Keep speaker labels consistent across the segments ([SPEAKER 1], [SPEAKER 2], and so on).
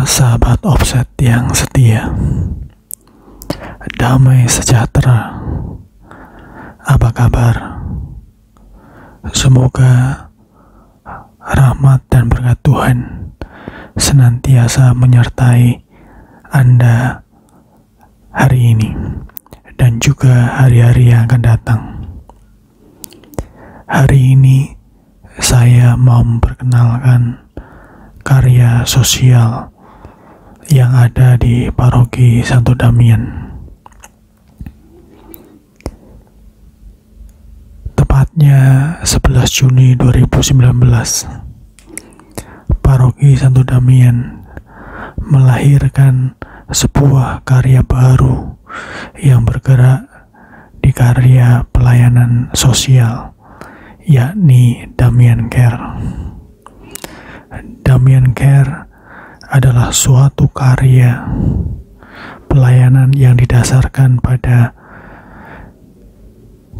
[SPEAKER 1] sahabat Offset yang setia, damai sejahtera, apa kabar? Semoga rahmat dan berkat Tuhan senantiasa menyertai Anda hari ini dan juga hari-hari yang akan datang. Hari ini saya mau memperkenalkan karya sosial yang ada di Paroki Santo Damian. Tepatnya 11 Juni 2019, Paroki Santo Damian melahirkan sebuah karya baru yang bergerak di karya pelayanan sosial, yakni Damian Care. Damian Care adalah suatu karya pelayanan yang didasarkan pada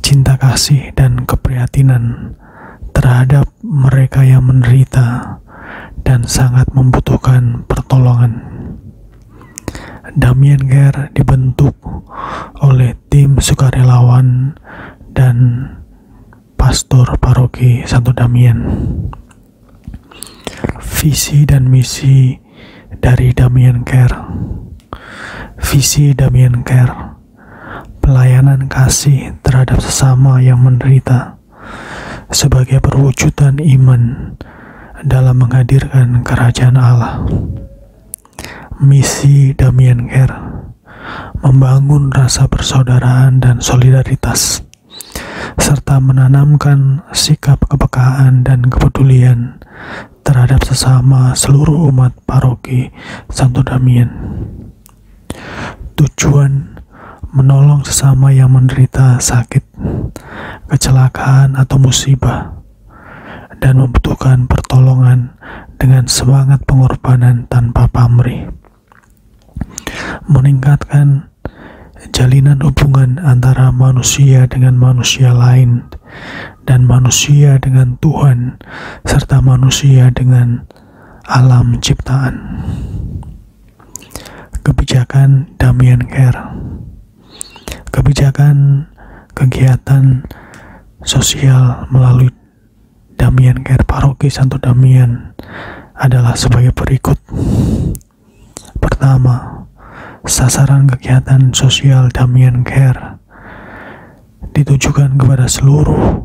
[SPEAKER 1] cinta kasih dan keprihatinan terhadap mereka yang menderita dan sangat membutuhkan pertolongan. Damian Care dibentuk oleh tim sukarelawan dan pastor Paroki Santo Damian. Visi dan misi dari Damian Care. Visi Damian Care: pelayanan kasih terhadap sesama yang menderita sebagai perwujudan iman dalam menghadirkan kerajaan Allah. Misi Damian Care: membangun rasa persaudaraan dan solidaritas serta menanamkan sikap kepekaan dan kepedulian terhadap sesama seluruh umat Paroki Santo Damian. Tujuan: menolong sesama yang menderita sakit, kecelakaan atau musibah dan membutuhkan pertolongan dengan semangat pengorbanan tanpa pamrih. Meningkatkan jalinan hubungan antara manusia dengan manusia lain dan manusia dengan Tuhan serta manusia dengan alam ciptaan. Kebijakan Damian Care. Kebijakan kegiatan sosial melalui Damian Care Paroki Santo Damian adalah sebagai berikut. Pertama, sasaran kegiatan sosial Damian Care ditujukan kepada seluruh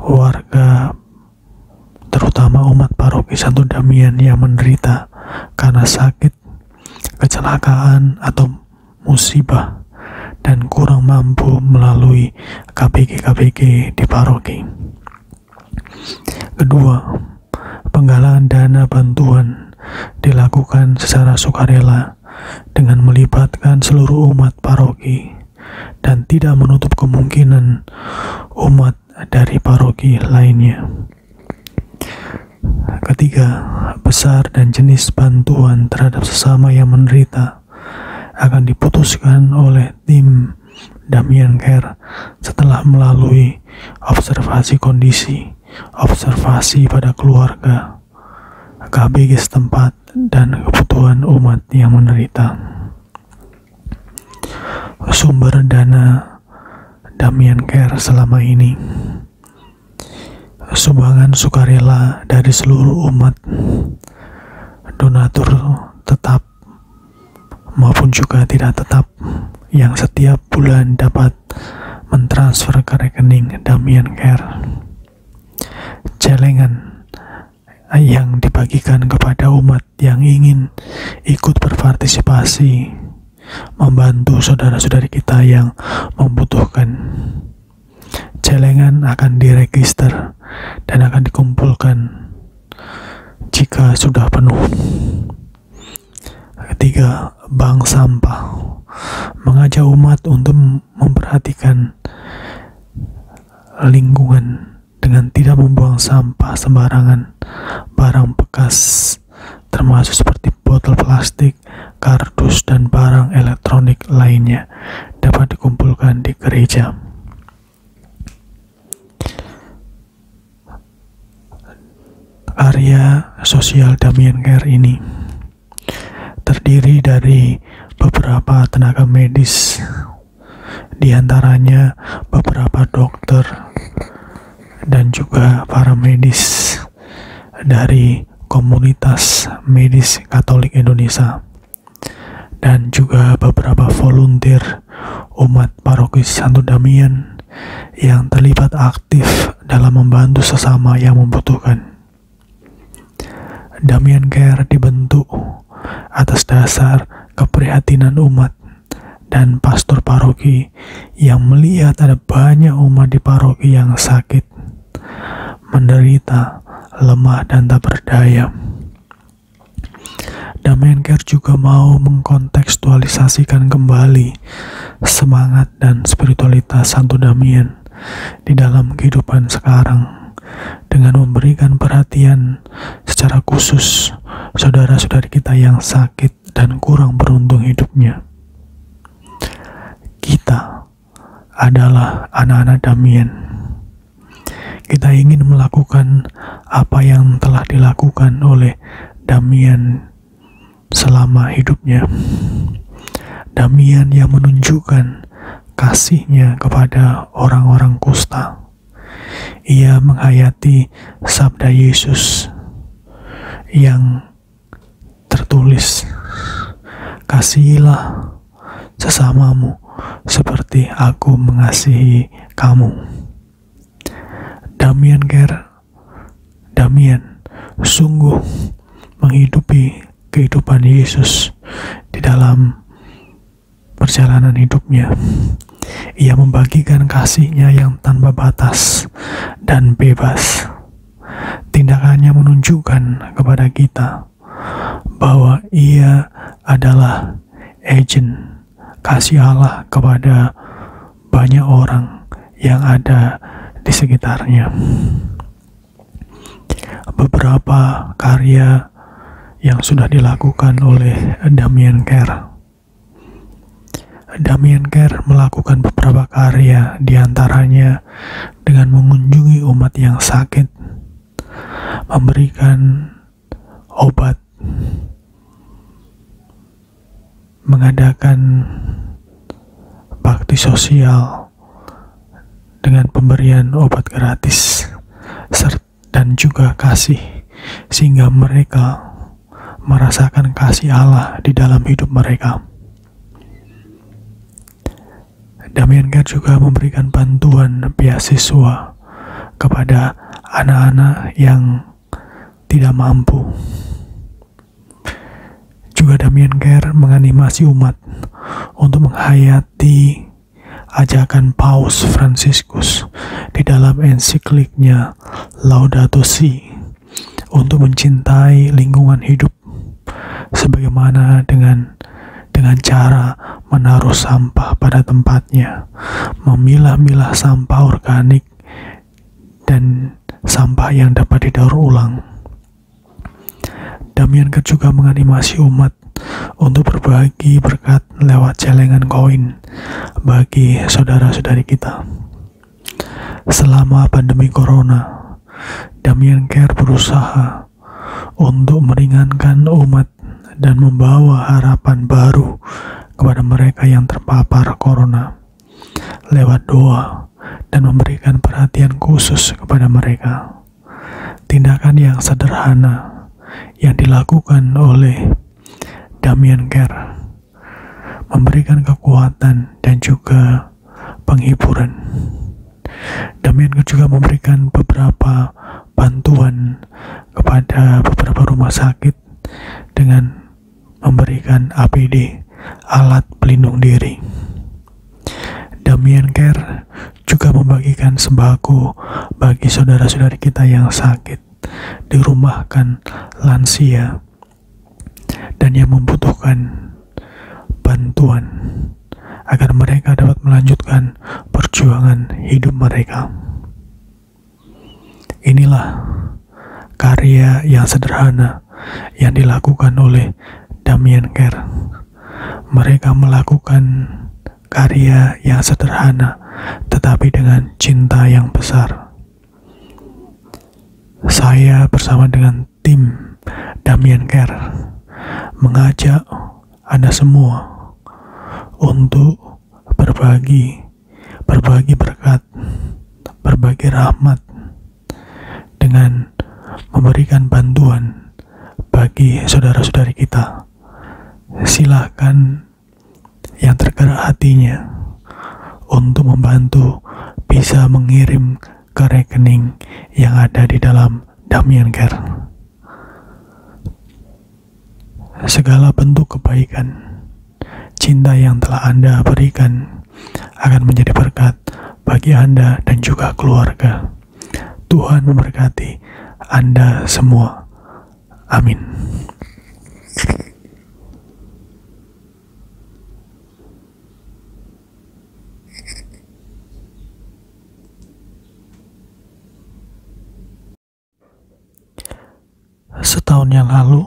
[SPEAKER 1] warga, terutama umat Paroki Santo Damian yang menderita karena sakit, kecelakaan atau musibah dan kurang mampu melalui KBG di paroki. Kedua, penggalangan dana bantuan dilakukan secara sukarela dengan melibatkan seluruh umat paroki dan tidak menutup kemungkinan umat dari paroki lainnya. Ketiga, besar dan jenis bantuan terhadap sesama yang menderita akan diputuskan oleh tim Damian Care setelah melalui observasi kondisi, observasi pada keluarga, KBG setempat, dan kebutuhan umat yang menderita. Sumber dana Damian Care selama ini: sumbangan sukarela dari seluruh umat, donatur tetap maupun juga tidak tetap yang setiap bulan dapat mentransfer ke rekening Damian Care. Celengan yang dibagikan kepada umat yang ingin ikut berpartisipasi membantu saudara-saudari kita yang membutuhkan. Celengan akan diregister dan akan dikumpulkan jika sudah penuh. Ketiga, bank sampah mengajak umat untuk memperhatikan lingkungan dengan tidak membuang sampah sembarangan. Barang bekas termasuk seperti botol plastik, kardus, dan barang elektronik lainnya dapat dikumpulkan di gereja. Karya sosial Damian Care ini terdiri dari beberapa tenaga medis, di antaranya beberapa dokter dan juga para medis dari komunitas medis Katolik Indonesia, dan juga beberapa volunteer umat paroki Santo Damian yang terlibat aktif dalam membantu sesama yang membutuhkan. Damian Care dibentuk atas dasar keprihatinan umat dan pastor paroki yang melihat ada banyak umat di paroki yang sakit, menderita, lemah, dan tak berdaya. Damian Care juga mau mengkontekstualisasikan kembali semangat dan spiritualitas Santo Damian di dalam kehidupan sekarang dengan memberikan perhatian secara khusus saudara-saudari kita yang sakit dan kurang beruntung hidupnya. Kita adalah anak-anak Damian. Kita ingin melakukan apa yang telah dilakukan oleh Damian selama hidupnya. Damian yang menunjukkan kasihnya kepada orang-orang kusta. Ia menghayati sabda Yesus yang tertulis, "Kasihilah sesamamu seperti aku mengasihi kamu." Damian sungguh menghidupi kehidupan Yesus di dalam perjalanan hidupnya. Ia membagikan kasihnya yang tanpa batas dan bebas. Tindakannya menunjukkan kepada kita bahwa ia adalah agen kasih Allah kepada banyak orang yang ada di sekitarnya. Beberapa karya yang sudah dilakukan oleh Damian Care. Damian Care melakukan beberapa karya, diantaranya dengan mengunjungi umat yang sakit, memberikan obat, mengadakan bakti sosial dengan pemberian obat gratis, dan juga kasih, sehingga mereka merasakan kasih Allah di dalam hidup mereka. Damian Care juga memberikan bantuan beasiswa kepada anak-anak yang tidak mampu. Juga Damian Care menganimasi umat untuk menghayati ajakan Paus Fransiskus di dalam ensikliknya Laudato Si untuk mencintai lingkungan hidup, sebagaimana dengan cara menaruh sampah pada tempatnya, memilah-milah sampah organik dan sampah yang dapat didaur ulang. Damian Care juga menganimasi umat untuk berbagi berkat lewat celengan koin bagi saudara-saudari kita. Selama pandemi Corona, Damian Care berusaha untuk meringankan umat dan membawa harapan baru kepada mereka yang terpapar Corona lewat doa dan memberikan perhatian khusus kepada mereka. Tindakan yang sederhana yang dilakukan oleh Damian Care memberikan kekuatan dan juga penghiburan. Damian Care juga memberikan beberapa bantuan kepada beberapa rumah sakit dengan memberikan APD, alat pelindung diri. Damian Care juga membagikan sembako bagi saudara-saudari kita yang sakit, dirumahkan, lansia, dan yang membutuhkan bantuan agar mereka dapat melanjutkan perjuangan hidup mereka. Inilah karya yang sederhana yang dilakukan oleh Damian Care. Mereka melakukan karya yang sederhana tetapi dengan cinta yang besar. Saya bersama dengan tim Damian Care mengajak Anda semua untuk berbagi berkat, berbagi rahmat dengan memberikan bantuan bagi saudara-saudari kita. Silahkan yang tergerak hatinya untuk membantu bisa mengirim ke rekening yang ada di dalam Damian Care. Segala bentuk kebaikan, cinta yang telah Anda berikan akan menjadi berkat bagi Anda dan juga keluarga. Tuhan memberkati Anda semua. Amin. Setahun yang lalu,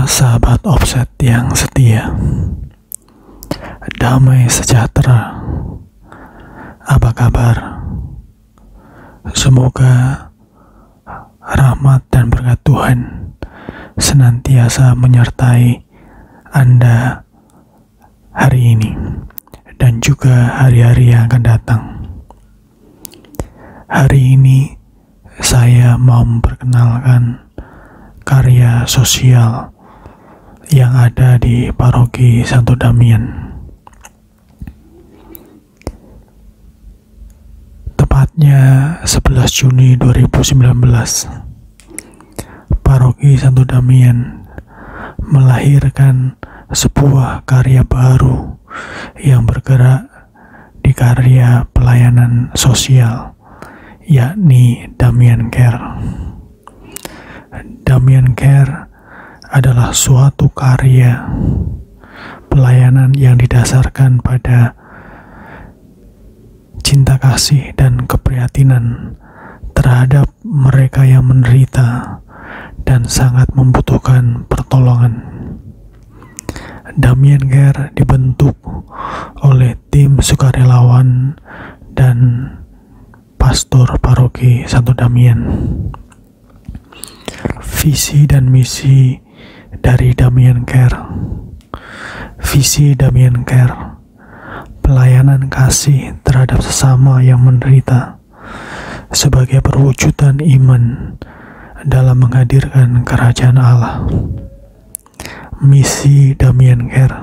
[SPEAKER 1] Para sahabat Offset yang setia, damai sejahtera, apa kabar? Semoga rahmat dan berkat Tuhan senantiasa menyertai Anda hari ini dan juga hari-hari yang akan datang. Hari ini saya mau memperkenalkan karya sosial yang ada di Paroki Santo Damian. Tepatnya 11 Juni 2019, Paroki Santo Damian melahirkan sebuah karya baru yang bergerak di karya pelayanan sosial, yakni Damian Care. Damian Care adalah suatu karya pelayanan yang didasarkan pada cinta kasih dan keprihatinan terhadap mereka yang menderita dan sangat membutuhkan pertolongan. Damian Care dibentuk oleh tim sukarelawan dan pastor Paroki Santo Damian. Visi dan misi dari Damian Care. Visi Damian Care: pelayanan kasih terhadap sesama yang menderita sebagai perwujudan iman dalam menghadirkan kerajaan Allah. Misi Damian Care: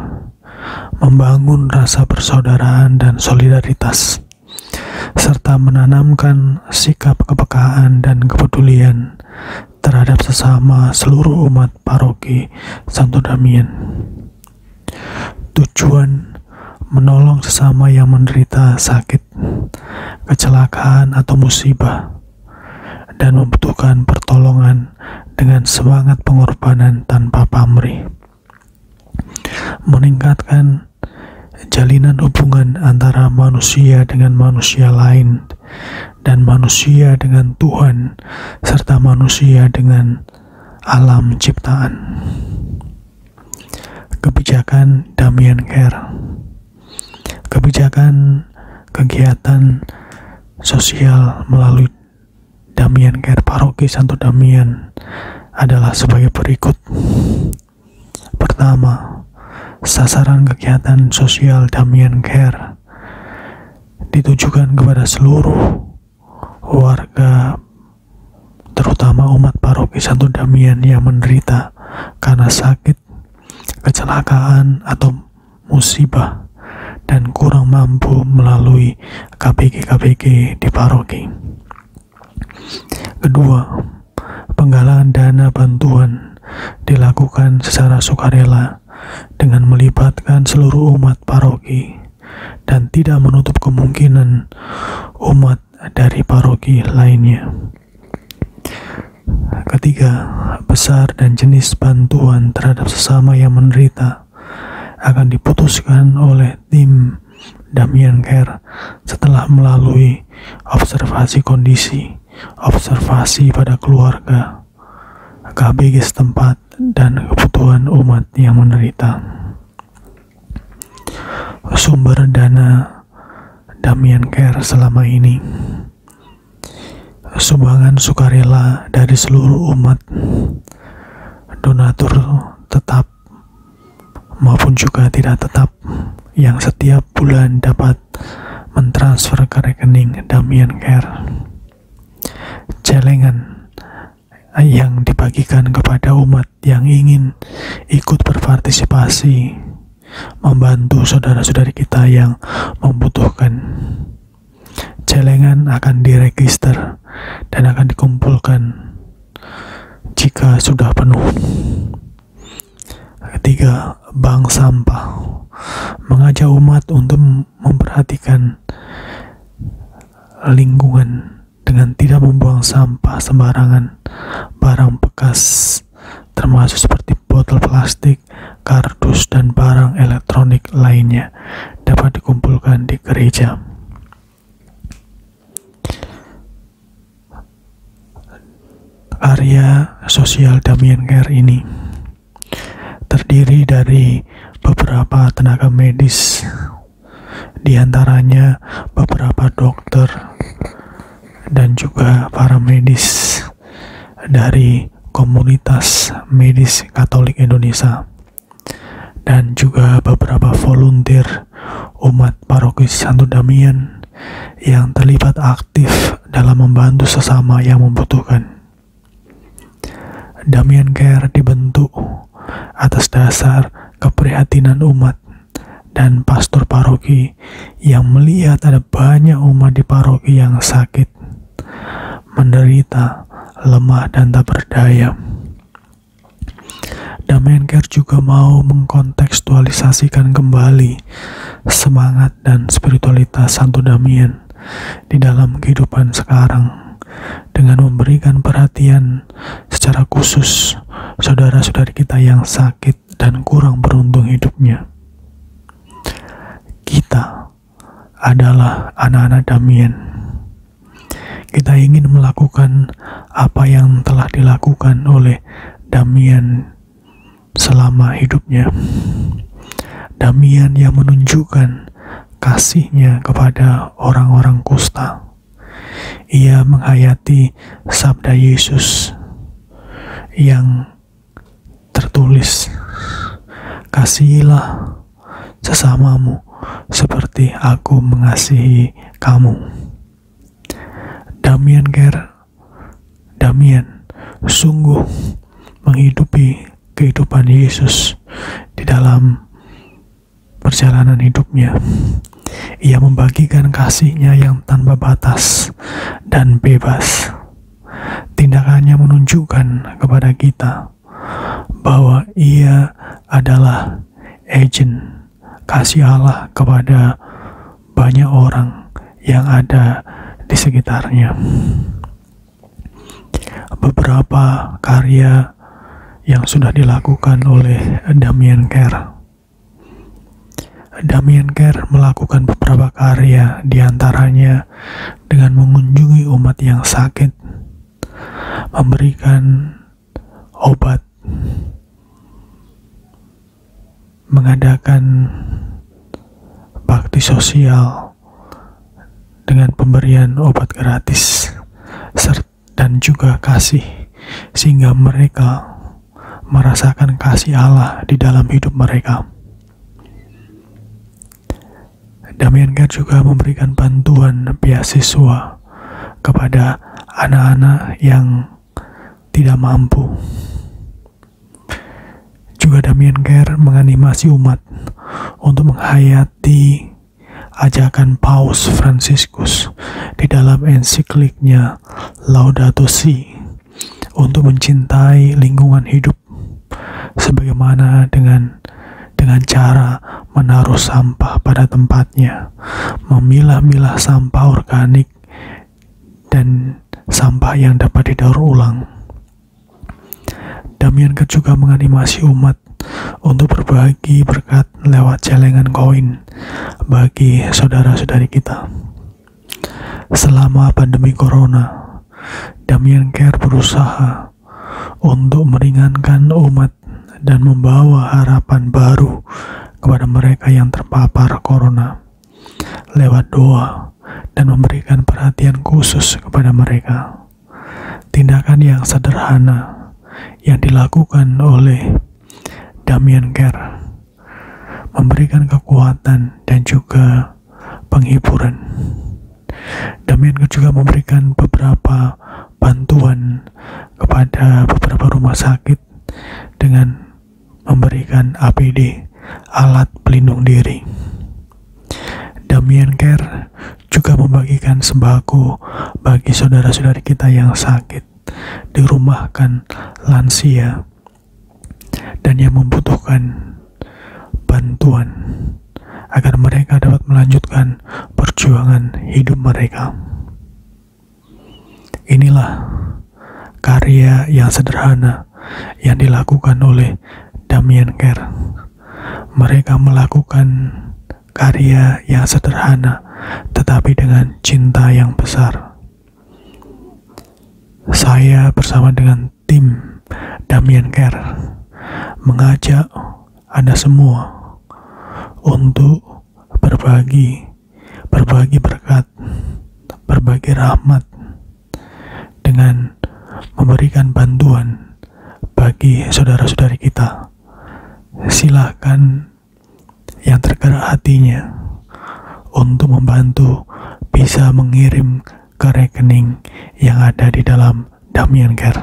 [SPEAKER 1] membangun rasa persaudaraan dan solidaritas serta menanamkan sikap kepekaan dan kepedulian terhadap sesama seluruh umat Paroki Santo Damian. Tujuan: menolong sesama yang menderita sakit, kecelakaan atau musibah dan membutuhkan pertolongan dengan semangat pengorbanan tanpa pamrih. Meningkatkan jalinan hubungan antara manusia dengan manusia lain dan manusia dengan Tuhan serta manusia dengan alam ciptaan. Kebijakan Damian Care. Kebijakan kegiatan sosial melalui Damian Care Paroki Santo Damian adalah sebagai berikut. Pertama, sasaran kegiatan sosial Damian Care ditujukan kepada seluruh warga, terutama umat Paroki Santo Damian yang menderita karena sakit, kecelakaan atau musibah dan kurang mampu melalui KBG di paroki. Kedua, penggalangan dana bantuan dilakukan secara sukarela dengan melibatkan seluruh umat paroki dan tidak menutup kemungkinan umat dari paroki lainnya. Ketiga, besar dan jenis bantuan terhadap sesama yang menderita akan diputuskan oleh tim Damian Care setelah melalui observasi kondisi, observasi pada keluarga, KBG setempat, dan kebutuhan umat yang menderita. Sumber dana Damian Care selama ini: sumbangan sukarela dari seluruh umat, donatur tetap maupun juga tidak tetap yang setiap bulan dapat mentransfer ke rekening Damian Care. Celengan yang dibagikan kepada umat yang ingin ikut berpartisipasi membantu saudara-saudari kita yang membutuhkan. Celengan akan diregister dan akan dikumpulkan jika sudah penuh. Ketiga, bank sampah mengajak umat untuk memperhatikan lingkungan dengan tidak membuang sampah sembarangan. Barang bekas termasuk seperti botol plastik, kardus, dan barang elektronik lainnya dapat dikumpulkan di gereja. Karya sosial Damian Care ini terdiri dari beberapa tenaga medis, di antaranya beberapa dokter dan juga para medis dari komunitas medis Katolik Indonesia, dan juga beberapa volunteer umat paroki Santo Damian yang terlibat aktif dalam membantu sesama yang membutuhkan. Damian Care dibentuk atas dasar keprihatinan umat dan pastor paroki yang melihat ada banyak umat di paroki yang sakit, menderita, lemah, dan tak berdaya. Damian Care juga mau mengkontekstualisasikan kembali semangat dan spiritualitas Santo Damian di dalam kehidupan sekarang dengan memberikan perhatian secara khusus saudara-saudari kita yang sakit dan kurang beruntung hidupnya. Kita adalah anak-anak Damian. Kita ingin melakukan apa yang telah dilakukan oleh Damian selama hidupnya. Damian yang menunjukkan kasihnya kepada orang-orang kusta. Ia menghayati sabda Yesus yang tertulis, "Kasihilah sesamamu seperti aku mengasihi kamu." Damian sungguh menghidupi kehidupan Yesus di dalam perjalanan hidupnya. Ia membagikan kasih-Nya yang tanpa batas dan bebas. Tindakannya menunjukkan kepada kita bahwa ia adalah agen kasih Allah kepada banyak orang yang ada di sekitarnya. Beberapa karya yang sudah dilakukan oleh Damian Care. Damian Care melakukan beberapa karya, diantaranya dengan mengunjungi umat yang sakit, memberikan obat, mengadakan bakti sosial dengan pemberian obat gratis, dan juga kasih, sehingga mereka merasakan kasih Allah di dalam hidup mereka. Damian Care juga memberikan bantuan beasiswa kepada anak-anak yang tidak mampu. Juga Damian Care menganimasi umat untuk menghayati ajakan Paus Fransiskus di dalam ensikliknya Laudato Si untuk mencintai lingkungan hidup, sebagaimana dengan cara menaruh sampah pada tempatnya, memilah-milah sampah organik dan sampah yang dapat didaur ulang. Damian Care juga menganimasi umat untuk berbagi berkat lewat celengan koin bagi saudara-saudari kita. Selama pandemi corona, Damian Care berusaha untuk meringankan umat dan membawa harapan baru kepada mereka yang terpapar corona lewat doa dan memberikan perhatian khusus kepada mereka. Tindakan yang sederhana yang dilakukan oleh Damian Care memberikan kekuatan dan juga penghiburan. Damian Care juga memberikan beberapa bantuan kepada beberapa rumah sakit dengan memberikan APD, alat pelindung diri. Damian Care juga membagikan sembako bagi saudara-saudari kita yang sakit, dirumahkan, lansia, dan yang membutuhkan bantuan agar mereka dapat melanjutkan perjuangan hidup mereka. Inilah karya yang sederhana yang dilakukan oleh Damian Care. Mereka melakukan karya yang sederhana tetapi dengan cinta yang besar. Saya bersama dengan tim Damian Care mengajak Anda semua untuk berbagi berkat, berbagi rahmat dengan memberikan bantuan bagi saudara-saudari kita. Silakan yang tergerak hatinya untuk membantu bisa mengirim ke rekening yang ada di dalam Damian Care.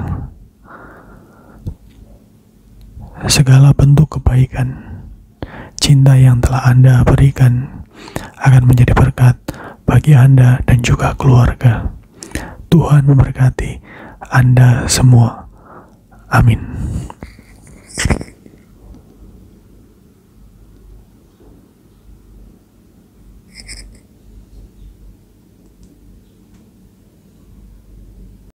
[SPEAKER 1] Segala bentuk kebaikan, cinta yang telah Anda berikan akan menjadi berkat bagi Anda dan juga keluarga. Tuhan memberkati Anda semua. Amin.